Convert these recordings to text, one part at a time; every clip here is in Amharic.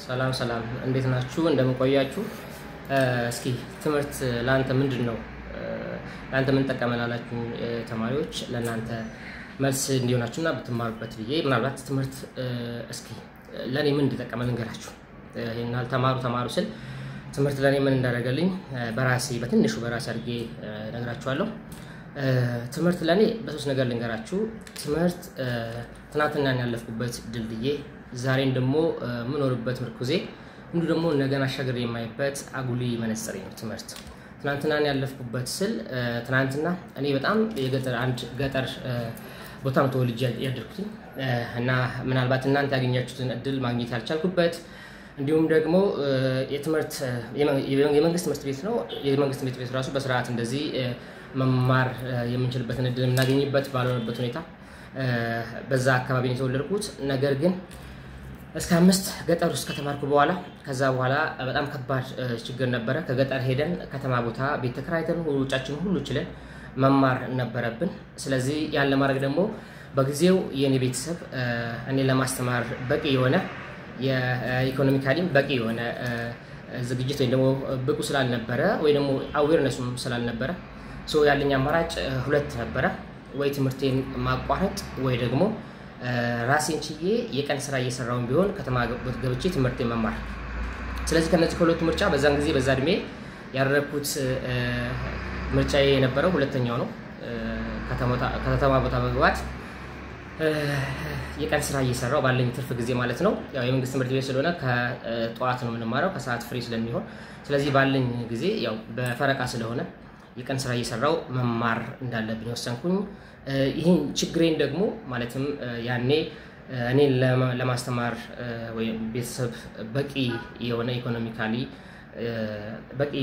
ሰላም ሰላም እንዴት ናችሁ እንደምን ቆያችሁ እስኪ ትምህርት ላንተ ምንድነው ላንተ ምን ተቀመላላችሁ ተማሪዎች ለናንተ መልስ እንዲሆናችሁና በትማሩበት ብዬ ምናልባት ትምህርት እስኪ ለኔ ምን እንደተቀመለ እንገራችሁ ይሄናል ተማሩ ስል ትምህርት ለኔ ምን እንዳደረገልኝ በራሴ በትንሹ በራሴ አድርጌ ነግራችኋለሁ ትምህርት ለኔ በሶስት ነገር ልንገራችሁ ትምህርት ትናንትና ያለፍኩበት ድልድዬ ዛሬን ደግሞ ምኖርበት ምርኩዜ እንዱ ደግሞ ነገና ሻገር የማይበት አጉሊ መነጽሬ ነው ትምህርት ትናንትና ያለፍኩበት ስል ትናንትና እኔ በጣም የገጠር አንድ ገጠር ቦታ ነው ተወልጄ ያደርኩት እና ምናልባት እናንተ ያገኛችሁትን እድል ማግኘት ያልቻልኩበት እንዲሁም ደግሞ የትምህርት የመንግስት ትምህርት ቤት ነው የመንግስት ትምህርት ቤት ራሱ በስርዓት እንደዚህ መማር የምንችልበትን እድል እናገኝበት ባልሆነበት ሁኔታ በዛ አካባቢ ነው የተወለድኩት ነገር ግን እስከ 5 ገጠር ውስጥ ከተማርኩ በኋላ ከዛ በኋላ በጣም ከባድ ችግር ነበር ከገጠር ሄደን ከተማ ቦታ ቤት ተከራይተን ሁሉጫችን ሁሉ ችለን መማር ነበረብን ስለዚህ ያለ ማድረግ ደግሞ በጊዜው የኔ ቤተሰብ እኔ ለማስተማር በቂ የሆነ የኢኮኖሚካሊ በቂ የሆነ ዝግጅት ወይ ደግሞ ብቁ ስላልነበረ ወይ ደግሞ አዌርነስም ስላልነበረ ሶ ያለኝ አማራጭ ሁለት ነበር ወይ ትምህርቴን ማቋረጥ ወይ ደግሞ ራሴን ችዬ የቀን ስራ እየሰራው ቢሆን ከተማ ገብቼ ትምህርቴን መማር ስለዚህ ከነዚህ ሁለቱ ምርጫ በዛን ጊዜ በዛ እድሜ ያደረኩት ምርጫዬ የነበረው ሁለተኛው ነው ከተማ ቦታ መግባት የቀን ስራ እየሰራው ባለኝ ትርፍ ጊዜ ማለት ነው ያው የመንግስት ትምህርት ቤት ስለሆነ ከጧት ነው የምንማረው ከሰዓት ፍሪ ስለሚሆን ስለዚህ ባለኝ ጊዜ ያው በፈረቃ ስለሆነ የቀን ስራ እየሰራው መማር እንዳለብኝ ወሰንኩኝ ይሄን ችግሬን ደግሞ ማለትም ያኔ እኔ ለማስተማር ወይ ቤተሰብ በቂ የሆነ ኢኮኖሚካሊ በቂ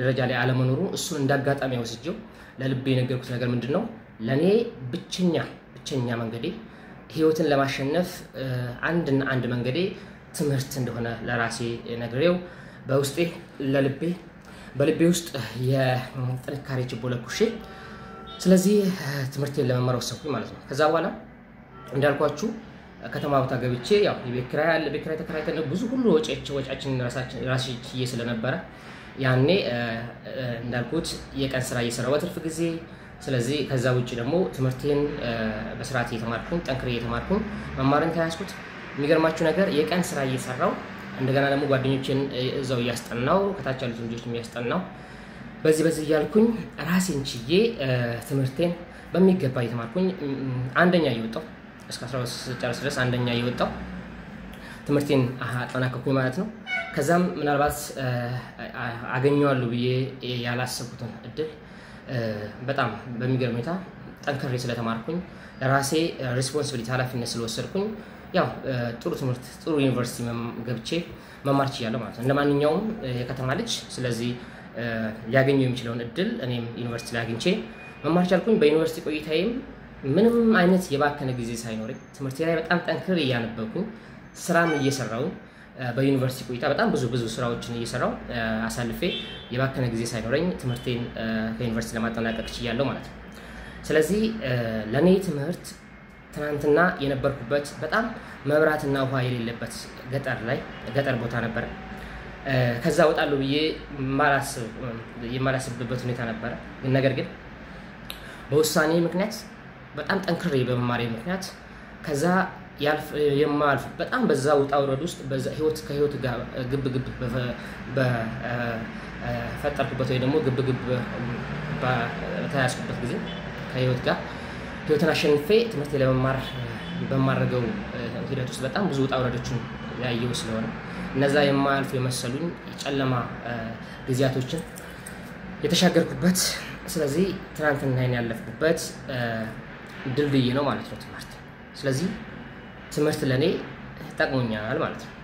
ደረጃ ላይ አለመኖሩ እሱን እንዳጋጣሚ ወስጄው ለልቤ ነገርኩት ነገር ምንድነው ለኔ ብቸኛ መንገዴ ህይወትን ለማሸነፍ አንድ መንገዴ ትምህርት እንደሆነ ለራሴ ነግሬው በውስጤ በልቤ ውስጥ የጥንካሬ ችቦ ለኩሼ ስለዚህ ትምህርቴን ለመማር ወሰንኩኝ ማለት ነው ከዛ በኋላ እንዳልኳችሁ ከተማ ቦታ ገብቼ ያው የቤት ኪራይ ተከራይተን ብዙ ሁሉ ወጪያችን ራሳችን ስለነበረ ያኔ እንዳልኩት የቀን ስራ እየሰራው በትርፍ ጊዜ ስለዚህ ከዛ ውጪ ደግሞ ትምህርቴን በስርዓት እየተማርኩኝ ጠንክሬ እየተማርኩኝ መማርን ተያዝኩት የሚገርማችሁ ነገር የቀን ስራ እየሰራው እንደገና ደግሞ ጓደኞቼን እዛው ያስጠናው ከታች ያሉት ልጆችም ያስጠናው በዚህ ያልኩኝ ራሴን ችዬ ትምህርቴን በሚገባ እየተማርኩኝ አንደኛ እየወጣው እስከ 12 ጨርስ ድረስ አንደኛ እየወጣው ትምህርቴን አጠናቀቅኩኝ ማለት ነው ከዛም ምናልባት አገኘዋለሁ ብዬ ያላሰብኩትን እድል በጣም በሚገርም ሁኔታ ጠንክሬ ስለተማርኩኝ ለራሴ ሪስፖንሲቢሊቲ ኃላፊነት ስለወሰድኩኝ ያው ጥሩ ትምህርት ጥሩ ዩኒቨርሲቲ ገብቼ መማር ችያለሁ ማለት ነው እንደማንኛውም የከተማ ልጅ ስለዚህ ሊያገኘው የሚችለውን እድል እኔም ዩኒቨርሲቲ ላይ አግኝቼ መማር ቻልኩኝ በዩኒቨርሲቲ ቆይታዬም ምንም አይነት የባከነ ጊዜ ሳይኖር ትምህርቴ ላይ በጣም ጠንክሬ እያነበብኩኝ ስራም እየሰራው በዩኒቨርሲቲ ቆይታ በጣም ብዙ ስራዎችን እየሰራው አሳልፌ የባከነ ጊዜ ሳይኖርኝ ትምህርቴን ከዩኒቨርሲቲ ለማጠናቀቅ ችያለሁ ማለት ነው ስለዚህ ለኔ ትምህርት ትናንትና የነበርኩበት በጣም መብራትና ውሃ የሌለበት ገጠር ቦታ ነበር ከዛ ወጣለሁ ብዬ የማላስብበት ሁኔታ ነበር ነገር ግን በውሳኔ ምክንያት በጣም ጠንክሬ በመማሬ ምክንያት ከዛ የማልፍ በጣም በዛ ውጣ ወረድ ውስጥ በዛ ከህይወት ጋር ግብ በፈጠርኩበት ወይ ደግሞ ግብ በተያያዝኩበት ጊዜ ከህይወት ጋር ህይወትን አሸንፌ ትምህርት ለመማር በማድረገው ሂደት ውስጥ በጣም ብዙ ውጣ ወረዶችን ያየው ስለሆነ እነዛ የማልፍ የመሰሉኝ ጨለማ ጊዜያቶችን የተሻገርኩበት ስለዚህ ትናንትና ያለፍኩበት ድልድይ ነው ማለት ነው ትምህርት ስለዚህ ትምህርት ለኔ ጠቅሞኛል ማለት ነው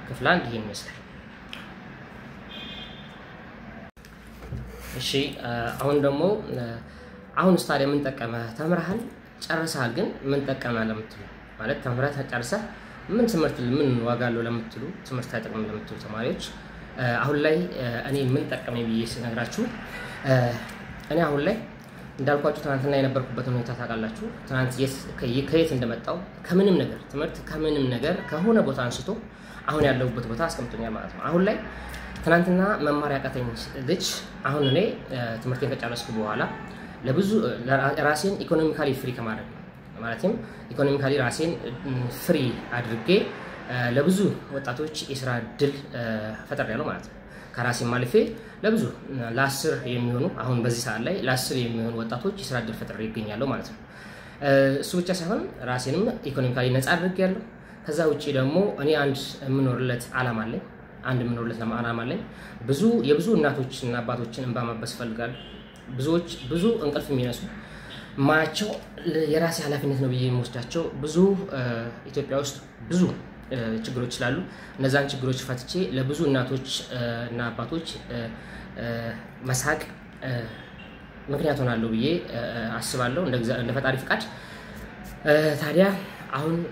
ክፍል 1 ይሄን ይመስላል እሺ አሁን ደግሞ አሁን ስታዲየም ምን ተጠቀመ ተምረሃል ጨርሰሃል ግን ምን ተጠቀመ ለምትሉ ማለት ተምረህ ጨርሰህ ምን ትምህርት ምን ዋጋ አለው ለምትሉ ትምህርት አይጠቅም ለምትሉ ተማሪዎች አሁን ላይ እኔ ምን ተጠቀመኝ ብዬ ስነግራችሁ እኔ አሁን ላይ እንዳልኳችሁ ትናንትና የነበርኩበት ሁኔታ ታውቃላችሁ። ትናንት ከየት እንደመጣው ከምንም ነገር ትምህርት ከምንም ነገር ከሆነ ቦታ አንስቶ አሁን ያለሁበት ቦታ አስቀምጦኛል ማለት ነው። አሁን ላይ ትናንትና መማር ያቃተኝ ልጅ አሁን እኔ ትምህርቴን ከጨረስኩ በኋላ ለብዙ ራሴን ኢኮኖሚካሊ ፍሪ ከማድረግ ማለትም ኢኮኖሚካሊ ራሴን ፍሪ አድርጌ ለብዙ ወጣቶች የሥራ እድል ፈጥሬያለሁ ማለት ነው። ከራሴን ማለፌ ለብዙ ለ10 የሚሆኑ አሁን በዚህ ሰዓት ላይ ለ10 የሚሆኑ ወጣቶች የሥራ እድል ፈጥሬ ይገኛለሁ ማለት ነው። እሱ ብቻ ሳይሆን ራሴንም ኢኮኖሚካሊ ነፃ አድርጌያለሁ። ከዛ ውጪ ደግሞ እኔ አንድ የምኖርለት ዓላማ አለኝ። ዓላማ አለኝ። የብዙ እናቶችና አባቶችን እንባ ማበስ እፈልጋለሁ። ብዙ እንቅልፍ የሚነሱ ማያቸው የራሴ ኃላፊነት ነው ብዬ የምወስዳቸው ብዙ ኢትዮጵያ ውስጥ ብዙ ችግሮች ስላሉ እነዛን ችግሮች ፈትቼ ለብዙ እናቶች እና አባቶች መሳቅ ምክንያት ሆናለሁ ብዬ አስባለሁ እንደ ፈጣሪ ፍቃድ። ታዲያ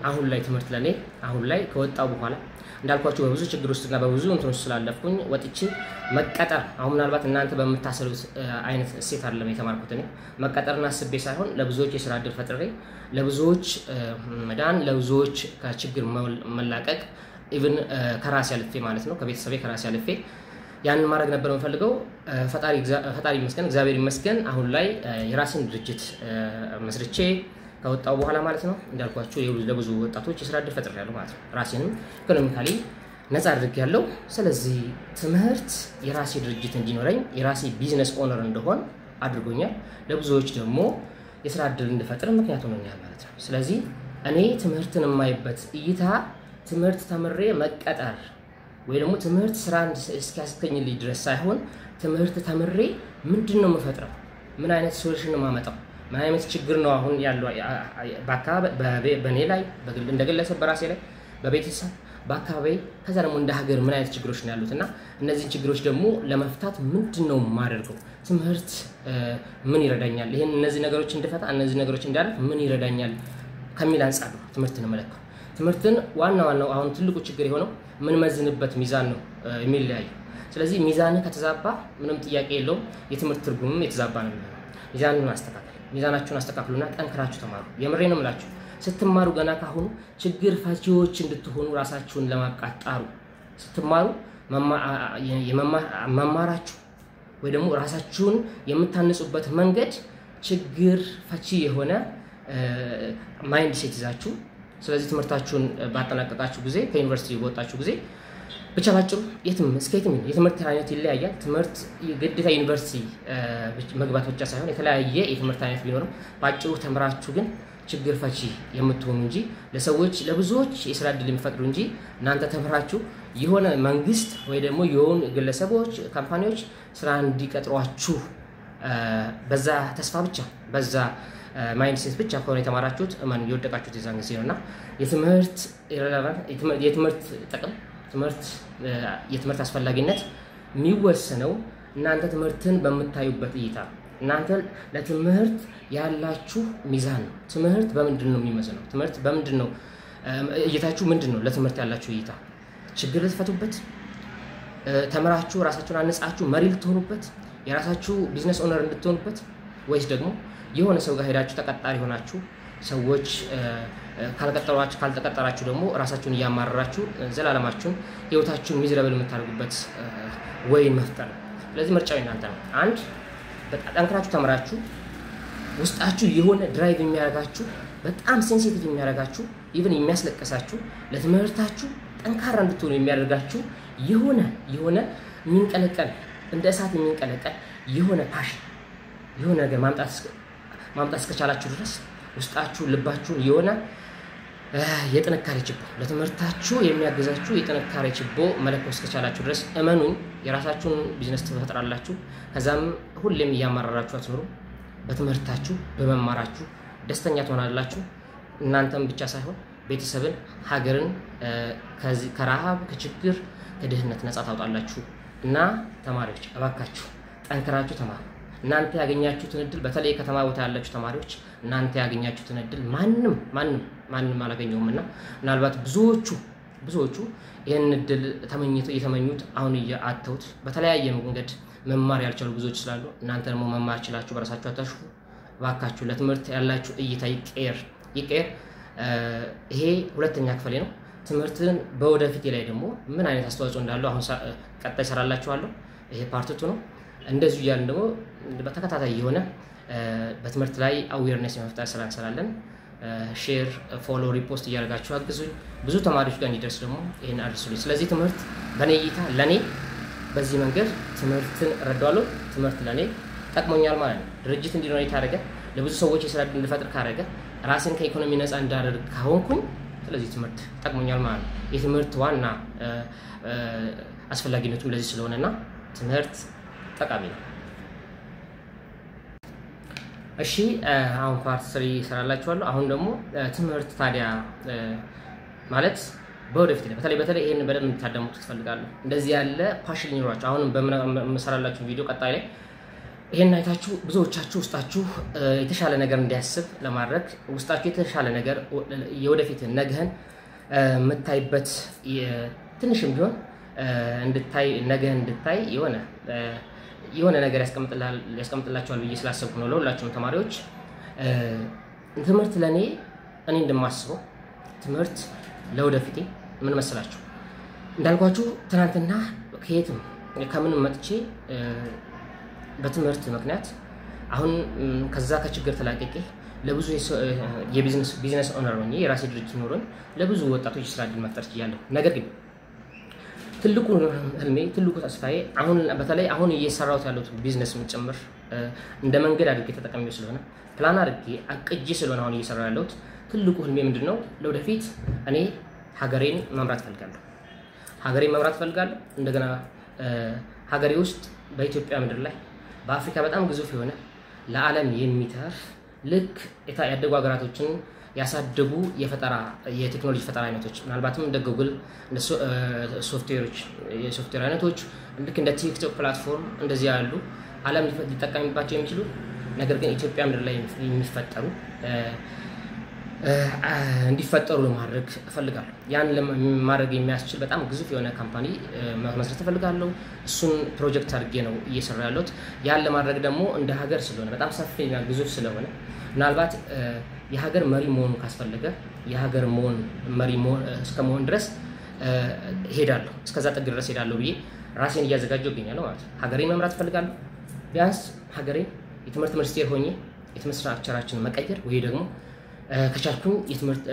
አሁን ላይ ትምህርት ለኔ አሁን ላይ ከወጣው በኋላ እንዳልኳችሁ በብዙ ችግር ውስጥና በብዙ እንትኖች ስላለፍኩኝ ወጥቼ መቀጠር አሁን ምናልባት እናንተ በመታሰሉት አይነት እሴት አይደለም የተማርኩት። እኔ መቀጠርና አስቤ ሳይሆን ለብዙዎች የሥራ እድል ፈጥሬ ለብዙዎች መዳን ለብዙዎች ከችግር መላቀቅ ኢቭን ከራሴ አልፌ ማለት ነው ከቤተሰቤ ከራሴ አልፌ ያንን ማድረግ ነበር የምፈልገው። ፈጣሪ ይመስገን እግዚአብሔር ይመስገን አሁን ላይ የራሴን ድርጅት መስርቼ ከወጣው በኋላ ማለት ነው እንዳልኳችሁ ለብዙ ወጣቶች የሥራ እድል ፈጥሬያለሁ ማለት ነው። ራሴንም ኢኮኖሚካሊ ነፃ አድርጌያለሁ። ስለዚህ ትምህርት የራሴ ድርጅት እንዲኖረኝ የራሴ ቢዝነስ ኦነር እንደሆን አድርጎኛል። ለብዙዎች ደግሞ የሥራ እድል እንድፈጥር ምክንያት ሆኖኛል ማለት ነው። ስለዚህ እኔ ትምህርትን የማይበት እይታ ትምህርት ተምሬ መቀጠር ወይ ደግሞ ትምህርት ስራ እስኪያስገኝልኝ ድረስ ሳይሆን ትምህርት ተምሬ ምንድነው የምፈጥረው፣ ምን አይነት ሶሉሽን ነው የማመጣው፣ ምን አይነት ችግር ነው አሁን ያለው በኔ ላይ እንደ ግለሰብ በራሴ ላይ በቤተሰብ በአካባቢ ከዛ ደግሞ እንደ ሀገር ምን አይነት ችግሮች ነው ያሉትና እነዚህን ችግሮች ደግሞ ለመፍታት ምንድነው የማደርገው፣ ትምህርት ምን ይረዳኛል፣ እነዚህ ነገሮች እንድፈታ እነዚህ ነገሮች እንዳልፍ ምን ይረዳኛል ከሚል አንፃር ነው ትምህርትን መለካው። ትምህርትን ዋናው አሁን ትልቁ ችግር የሆነው ምን መዝንበት ሚዛን ነው የሚለያየው። ስለዚህ ሚዛን ከተዛባ ምንም ጥያቄ የለውም የትምህርት ትርጉምም የተዛባ ነው የሚሆነው። ሚዛናችሁን አስተካክሉና ጠንክራችሁ ተማሩ። የምሬን ነው የምላችሁ። ስትማሩ ገና ካሁኑ ችግር ፈቺዎች እንድትሆኑ ራሳችሁን ለማብቃት ጣሩ። ስትማሩ መማራችሁ ወይ ደግሞ ራሳችሁን የምታንጹበት መንገድ ችግር ፈቺ የሆነ ማይንድ ሴት ይዛችሁ ስለዚህ ትምህርታችሁን ባጠናቀቃችሁ ጊዜ ከዩኒቨርሲቲ በወጣችሁ ጊዜ ብቻ ባጭሩ የትም የትምህርት አይነት ይለያያል። ትምህርት ግዴታ ዩኒቨርሲቲ መግባት ብቻ ሳይሆን የተለያየ የትምህርት አይነት ቢኖርም ባጭሩ ተምራችሁ ግን ችግር ፈቺ የምትሆኑ እንጂ ለሰዎች ለብዙዎች የሥራ እድል የሚፈጥሩ እንጂ እናንተ ተምራችሁ የሆነ መንግስት ወይ ደግሞ የሆኑ ግለሰቦች ካምፓኒዎች ስራ እንዲቀጥሯችሁ በዛ ተስፋ ብቻ በዛ ማይንድሴት ብቻ ከሆነ የተማራችሁት ማን ይወደቃችሁት የዛን ጊዜ ነውና የትምህርት ጥቅም የትምህርት አስፈላጊነት የሚወሰነው እናንተ ትምህርትን በምታዩበት እይታ እናንተ ለትምህርት ያላችሁ ሚዛን ነው። ትምህርት በምንድነው የሚመዘነው? ትምህርት በምንድነው እይታችሁ ምንድነው? ለትምህርት ያላችሁ እይታ ችግር ልትፈቱበት ተምራችሁ ራሳችሁን አንጻችሁ መሪ ልትሆኑበት የራሳችሁ ቢዝነስ ኦነር እንድትሆኑበት ወይስ ደግሞ የሆነ ሰው ጋር ሄዳችሁ ተቀጣሪ ሆናችሁ ሰዎች ካልተቀጠራችሁ ደግሞ ራሳችሁን እያማረራችሁ ዘላለማችሁን ህይወታችሁን ሚዝረብል የምታደርጉበት ወይ መፍጠር። ስለዚህ ምርጫው እናንተ ነው። አንድ በጣም ጠንክራችሁ ተምራችሁ ውስጣችሁ የሆነ ድራይቭ የሚያደርጋችሁ በጣም ሴንሲቲቭ የሚያደርጋችሁ ኢቭን የሚያስለቅሳችሁ ለትምህርታችሁ ጠንካራ እንድትሆኑ የሚያደርጋችሁ የሆነ የሚንቀለቀል እንደ እሳት የሚንቀለቀል የሆነ ፓሽን የሆነ ነገር ማምጣት እስከቻላችሁ ድረስ ውስጣችሁ ልባችሁን የሆነ የጥንካሬ ችቦ ለትምህርታችሁ የሚያግዛችሁ የጥንካሬ ችቦ መለኮስ እስከቻላችሁ ድረስ እመኑኝ የራሳችሁን ቢዝነስ ትፈጥራላችሁ። ከዛም ሁሌም እያማራራችሁ አትኖሩ። በትምህርታችሁ በመማራችሁ ደስተኛ ትሆናላችሁ። እናንተም ብቻ ሳይሆን ቤተሰብን ሀገርን ከረሃብ ከችግር ከድህነት ነፃ ታውጣላችሁ። እና ተማሪዎች እባካችሁ ጠንክራችሁ ተማሩ። እናንተ ያገኛችሁትን እድል በተለይ ከተማ ቦታ ያላችሁ ተማሪዎች እናንተ ያገኛችሁትን እድል ማንም አላገኘውምና ምናልባት ብዙዎቹ ይሄን እድል የተመኙት አሁን አጥተውት በተለያየ መንገድ መማር ያልቻሉ ብዙዎች ስላሉ እናንተ ደግሞ መማር ችላችሁ በራሳችሁ አታሽፉ። ባካችሁ ለትምህርት ያላችሁ እይታ ይቀየር። ይሄ ሁለተኛ ክፍሌ ነው። ትምህርትን በወደፊት ላይ ደግሞ ምን አይነት አስተዋጽኦ እንዳለው አሁን ቀጣይ ሰራላችኋለሁ። ይሄ ፓርት 2 ነው። እንደዚሁ እያልን ደግሞ በተከታታይ የሆነ በትምህርት ላይ አዌርነስ የመፍጠር ስራ እንሰራለን። ሼር፣ ፎሎ፣ ሪፖስት እያደረጋችሁ አግዙኝ። ብዙ ተማሪዎች ጋር እንዲደርስ ደግሞ ይሄን አድርሱልኝ። ስለዚህ ትምህርት በኔ እይታ ለኔ በዚህ መንገድ ትምህርትን እረዳዋለሁ። ትምህርት ለኔ ጠቅሞኛል ማለት ነው። ድርጅት እንዲኖረኝ ካደረገ፣ ለብዙ ሰዎች የስራ ዕድል እንድፈጥር ካደረገ፣ ራሴን ከኢኮኖሚ ነፃ እንዳደርግ ካሆንኩኝ ስለዚህ ትምህርት ጠቅሞኛል ማለት ነው። የትምህርት ዋና አስፈላጊነቱም ለዚህ ስለሆነና ትምህርት ጠቃሚ ነው። እሺ አሁን ፓርት 3 ሰራላችኋለሁ። አሁን ደግሞ ትምህርት ታዲያ ማለት በወደፊት በተለይ ይሄን በደንብ እንድታዳምጡት እፈልጋለሁ። እንደዚህ ያለ ፓሽን ይኖራችሁ አሁንም በመሰራላችሁ ቪዲዮ ቀጣይ ላይ ይሄን አይታችሁ ብዙዎቻችሁ ውስጣችሁ የተሻለ ነገር እንዲያስብ ለማድረግ ውስጣችሁ የተሻለ ነገር የወደፊት ነገህን መታይበት ትንሽም ቢሆን እንድታይ ነገህን እንድታይ የሆነ ነገር ያስቀምጥላችኋል ብዬ ስላሰብኩ ነው። ለሁላችሁም ተማሪዎች ትምህርት ለኔ እኔ እንደማስበው ትምህርት ለወደፊት ምን መሰላችሁ እንዳልኳችሁ ትናንትና ከምንም መጥቼ በትምህርት ምክንያት አሁን ከዛ ከችግር ተላቀቄ ለብዙ የቢዝነስ ኦነር ሆኜ የራሴ ድርጅት ኖሮኝ ለብዙ ወጣቶች ስራ ዕድል መፍጠር ችያለሁ። ነገር ግን ትልቁ ህልሜ ትልቁ ተስፋዬ በተለይ አሁን እየሰራሁት ያለሁት ቢዝነስ ጭምር እንደ መንገድ አድርጌ ተጠቅሜው ስለሆነ ፕላን አድርጌ አቅጄ ስለሆነ አሁን እየሰራሁ ያለሁት ትልቁ ህልሜ ምንድነው? ለወደፊት እኔ ሀገሬን መምራት ፈልጋለሁ። እንደገና ሀገሬ ውስጥ በኢትዮጵያ ምድር ላይ በአፍሪካ በጣም ግዙፍ የሆነ ለዓለም የሚተርፍ ልክ ያደጉ ሀገራቶችን ያሳደጉ የቴክኖሎጂ ፈጠራ አይነቶች ምናልባትም እንደ ጉግል እንደ የሶፍትዌር አይነቶች ልክ እንደ ቲክቶክ ፕላትፎርም እንደዚህ ያሉ ዓለም ሊጠቀምባቸው የሚችሉ ነገር ግን ኢትዮጵያ ምድር ላይ የሚፈጠሩ እንዲፈጠሩ ለማድረግ እፈልጋለሁ። ያን ለማድረግ የሚያስችል በጣም ግዙፍ የሆነ ካምፓኒ መስራት እፈልጋለሁ። እሱን ፕሮጀክት አድርጌ ነው እየሰራ ያለሁት። ያን ለማድረግ ደግሞ እንደ ሀገር ስለሆነ በጣም ሰፊና ግዙፍ ስለሆነ ምናልባት የሀገር መሪ መሆን ካስፈለገ የሀገር መሪ እስከመሆን ድረስ ሄዳለሁ። እስከዛ ጥግ ድረስ ሄዳለሁ ብዬ ራሴን እያዘጋጀሁ እገኛለሁ ማለት ነው። ሀገሬን መምራት እፈልጋለሁ። ቢያንስ ሀገሬን የትምህርት ሚኒስቴር ሆኜ የትምህርት ስትራክቸራችንን መቀየር ወይ ደግሞ ከቻልኩኝ የትምህርት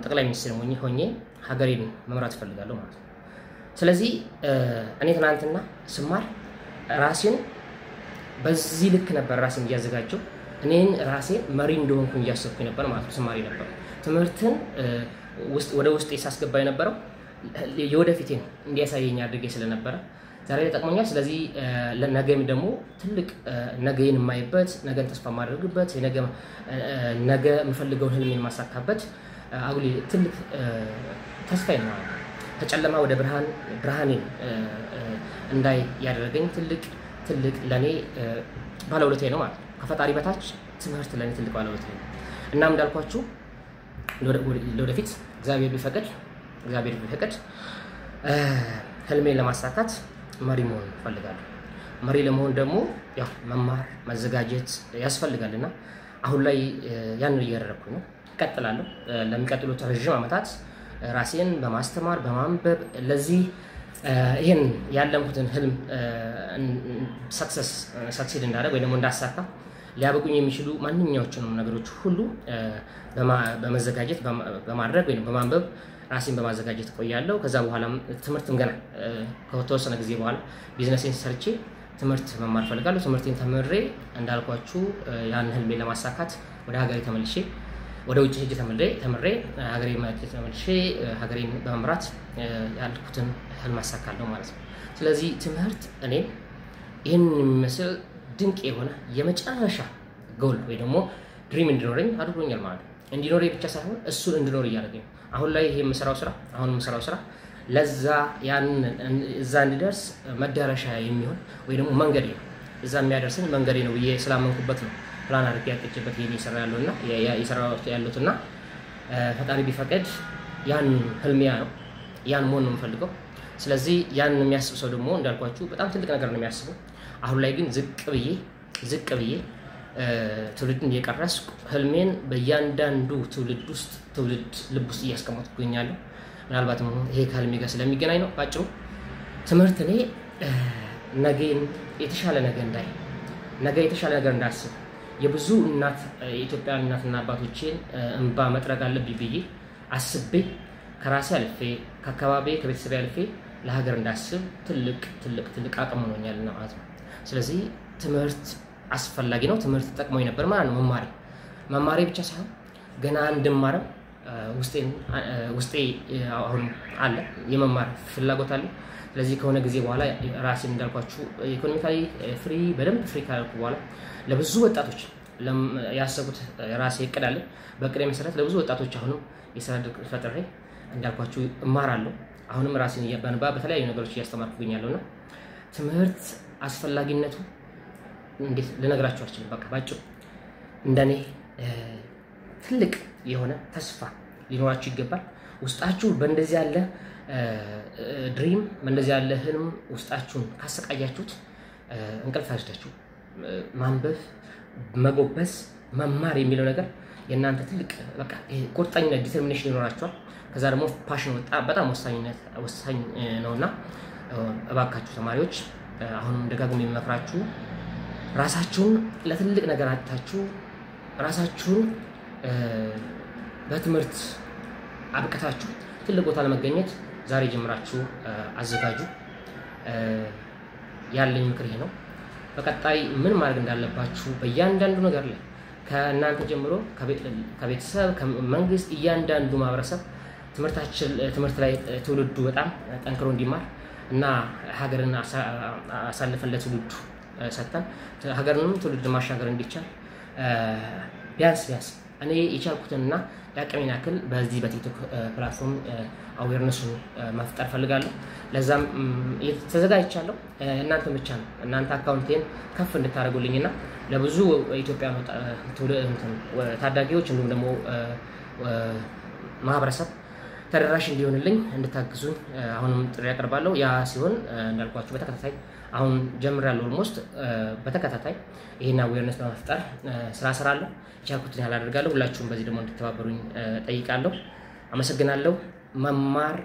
ጠቅላይ ሚኒስትር ሆኜ ሀገሬን መምራት እፈልጋለሁ ማለት ነው። ስለዚህ እኔ ትናንትና ስማር ራሴን በዚህ ልክ ነበር ራሴን እያዘጋጀሁ እኔን ራሴን መሪ እንደሆንኩኝ እያሰብኩኝ ነበር ማለት ነው። ስማሪ ነበር ትምህርትን ወደ ውስጥ ሳስገባ የነበረው የወደፊቴን እንዲያሳየኝ አድርጌ ስለነበረ ዛሬ ላይ ጠቅሞኛል። ስለዚህ ለነገም ደግሞ ትልቅ ነገን የማይበት ነገን ተስፋ ማድረግበት ነገ የምፈልገውን ህልሜን ማሳካበት አጉሊ ትልቅ ተስፋ ነው። ከጨለማ ወደ ብርሃኔን እንዳይ ያደረገኝ ትልቅ ለኔ ባለውለታዬ ነው ማለት ነው። ከፈጣሪ በታች ትምህርት ለኔ ትልቅ ባለውለታዬ ነው። እናም እንዳልኳችሁ ለወደፊት እግዚአብሔር ቢፈቅድ ህልሜን ለማሳካት መሪ መሆን እፈልጋለሁ። መሪ ለመሆን ደግሞ ያው መማር መዘጋጀት ያስፈልጋልና አሁን ላይ ያንን እያደረኩኝ ነው። እቀጥላለሁ። ለሚቀጥሉት ረጅም ዓመታት ራሴን በማስተማር በማንበብ ለዚህ ይሄን ያለምኩትን ህልም ሰክሴድ እንዳደረግ ወይ ደግሞ እንዳሳካ ሊያበቁኝ የሚችሉ ማንኛዎቹንም ነገሮች ሁሉ በመዘጋጀት በማድረግ ወይ በማንበብ ራሴን በማዘጋጀት ቆያለሁ። ከዛ በኋላ ትምህርትም ገና ከተወሰነ ጊዜ በኋላ ቢዝነስን ሰርቼ ትምህርት መማር ፈልጋለሁ። ትምህርቴን ተምሬ እንዳልኳችሁ ያን ህልሜን ለማሳካት ወደ ሀገሬ ተመልሼ ወደ ውጭ ሄጄ ተምሬ ሀገሬን በመምራት ያልኩትን ህልም አሳካለሁ ማለት ነው። ስለዚህ ትምህርት እኔ ይህን የሚመስል ድንቅ የሆነ የመጨረሻ ጎል ወይ ደግሞ ድሪም እንዲኖረኝ አድርጎኛል ማለት ነው። እንዲኖር ብቻ ሳይሆን እሱን እንድኖር እያደረገኝ አሁን ላይ ይሄ የምሰራው ስራ ለዛ እዛ እንድደርስ መዳረሻ የሚሆን ወይ ደግሞ መንገዴ ነው። እዛ የሚያደርሰኝ መንገዴ ነው ብዬ ስላመንኩበት ነው ፕላን አድርጌ ያቀጨበት ይሄን እየሰራሁት ያለሁትና ፈጣሪ ቢፈቅድ ያን ህልሚያ ነው ያን መሆን ነው የምፈልገው። ስለዚህ ያን የሚያስብ ሰው ደግሞ እንዳልኳችሁ በጣም ትልቅ ነገር ነው የሚያስበው። አሁን ላይ ግን ዝቅ ብዬ ትውልድን እየቀረስኩ ህልሜን በእያንዳንዱ ትውልድ ውስጥ ትውልድ ልብ ውስጥ እያስቀመጥኩ እገኛለሁ። ምናልባትም ይሄ ከህልሜ ጋር ስለሚገናኝ ነው። ባጭሩ ትምህርት እኔ ነገን የተሻለ ነገር እንዳይ ነገ የተሻለ ነገር እንዳስብ የብዙ እናት የኢትዮጵያ እናትና አባቶችን እንባ መጥረግ አለብኝ ብዬ አስቤ ከራሴ አልፌ ከአካባቢ ከቤተሰብ አልፌ ለሀገር እንዳስብ ትልቅ አቅም ሆኖኛልና ማለት ነው። ስለዚህ ትምህርት አስፈላጊ ነው። ትምህርት ተጠቅሞኝ ነበር ማለት ነው። መማሬ ብቻ ሳይሆን ገና እንድማርም ውስጤ አሁን አለ የመማር ፍላጎት አለ። ስለዚህ ከሆነ ጊዜ በኋላ ራሴን እንዳልኳችሁ ኢኮኖሚካሊ በደንብ ፍሪ ካልኩ በኋላ ለብዙ ወጣቶች ያሰቡት ራሴ እቅድ አለ። በእቅዴ መሰረት ለብዙ ወጣቶች አሁንም የሥራ ዕድል ፈጥሬ እንዳልኳችሁ እማራለሁ። አሁንም ራሴን እያባንባ በተለያዩ ነገሮች እያስተማርኩኛለሁና ትምህርት አስፈላጊነቱ እንዴት ልነግራችሁ አልችልም። በቃ ባጭሩ እንደኔ ትልቅ የሆነ ተስፋ ሊኖራችሁ ይገባል። ውስጣችሁ በእንደዚህ ያለ ድሪም በእንደዚህ ያለ ህልም ውስጣችሁን ካሰቃያችሁት እንቅልፍ አይወስዳችሁ። ማንበብ፣ መጎበዝ፣ መማር የሚለው ነገር የእናንተ ትልቅ በቃ ቁርጠኝነት ዲተርሚኔሽን ይኖራችኋል። ከዛ ደግሞ ፓሽን በጣም ወሳኝ ነውና እባካችሁ ተማሪዎች አሁንም ደጋግሜ የምመክራችሁ ራሳችሁን ለትልቅ ነገር አጥታችሁ ራሳችሁን በትምህርት አብቅታችሁ ትልቅ ቦታ ለመገኘት ዛሬ ጀምራችሁ አዘጋጁ። ያለኝ ምክር ይሄ ነው። በቀጣይ ምን ማድረግ እንዳለባችሁ በእያንዳንዱ ነገር ላይ ከእናንተ ጀምሮ ከቤተሰብ ከመንግስት እያንዳንዱ ማህበረሰብ ትምህርት ላይ ትውልዱ በጣም ጠንክሮ እንዲማር እና ሀገርን አሳልፈን ለትውልዱ ሰጥተን ሀገርንም ትውልድ ማሻገር እንዲቻል ቢያንስ እኔ የቻልኩትና ያቀሜን ያክል በዚህ በቲክቶክ ፕላትፎርም አዌርነሱን መፍጠር ፈልጋለሁ። ለዛም ተዘጋጅቻለሁ። እናንተ ብቻ ነው እናንተ አካውንቴን ከፍ እንድታደርጉልኝና ለብዙ ኢትዮጵያውያን ታዳጊዎች እንዲሁም ደግሞ ማህበረሰብ ተደራሽ እንዲሆንልኝ እንድታግዙኝ አሁንም ጥሪ ያቀርባለሁ። ያ ሲሆን እንዳልኳችሁ በተከታታይ አሁን ጀምራለሁ። ኦልሞስት በተከታታይ ይሄን አዌርነስ ለመፍጠር ስራ ሰራለሁ። ቻልኩትን ያህል አደርጋለሁ። ሁላችሁም በዚህ ደግሞ እንድትተባበሩኝ ጠይቃለሁ። አመሰግናለሁ። መማር